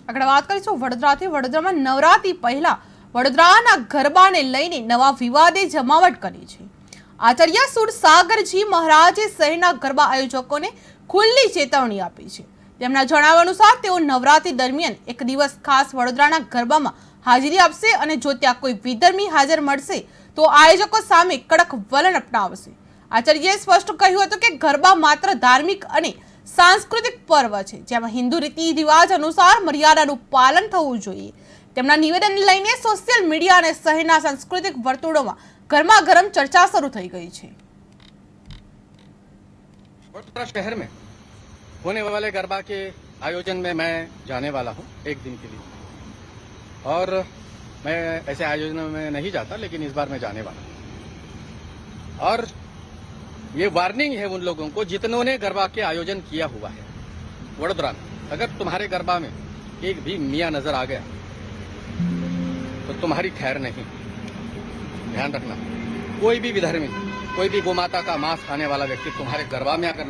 આગળ વાત કરીશું વડોદરાથી। વડોદરામાં નવરાત્રી પહેલા વડોદરાના ગરબાને લઈને નવા વિવાદે જમાવટ કરી છે। આચાર્ય સુરસાગરજી મહારાજે શહેરના ગરબા આયોજકોને ખુલ્લી ચેતવણી આપી છે। તેમના જણાવ્યા અનુસાર તેઓ નવરાત્રી દરમિયાન એક દિવસ ખાસ વડોદરાના ગરબામાં હાજરી આપશે અને જો ત્યાં કોઈ વિધર્મી હાજર મળશે તો આયોજકો સામે કડક વલણ અપનાવશે। આચાર્યએ સ્પષ્ટ કહ્યું હતું કે ગરબા માત્ર ધાર્મિક અને सांस्कृतिक पर्व है जेमां हिंदू रीति रिवाज अनुसार मर्यादानुं पालन थवुं जोईए। तेमना निवेदनने लईने सोशियल मीडिया अने शहेरना सांस्कृतिक वर्तुळोमां गरमागरम चर्चा शुरू थई गई है। वडोदरा शहर में होने वाले गरबा के आयोजन में मैं जाने वाला हूं एक दिन के लिए, और मैं ऐसे आयोजन में नहीं जाता, लेकिन इस बार मैं जाने वाला हूं। और ये वार्निंग है उन लोगों को जितनों ने गरबा के आयोजन किया हुआ है वडोदरा में। अगर तुम्हारे गरबा में एक भी मियाँ नजर आ गया तो तुम्हारी खैर नहीं। ध्यान रखना, कोई भी विधर्मी, कोई भी गोमाता का मांस खाने वाला व्यक्ति तुम्हारे गरबा में आकर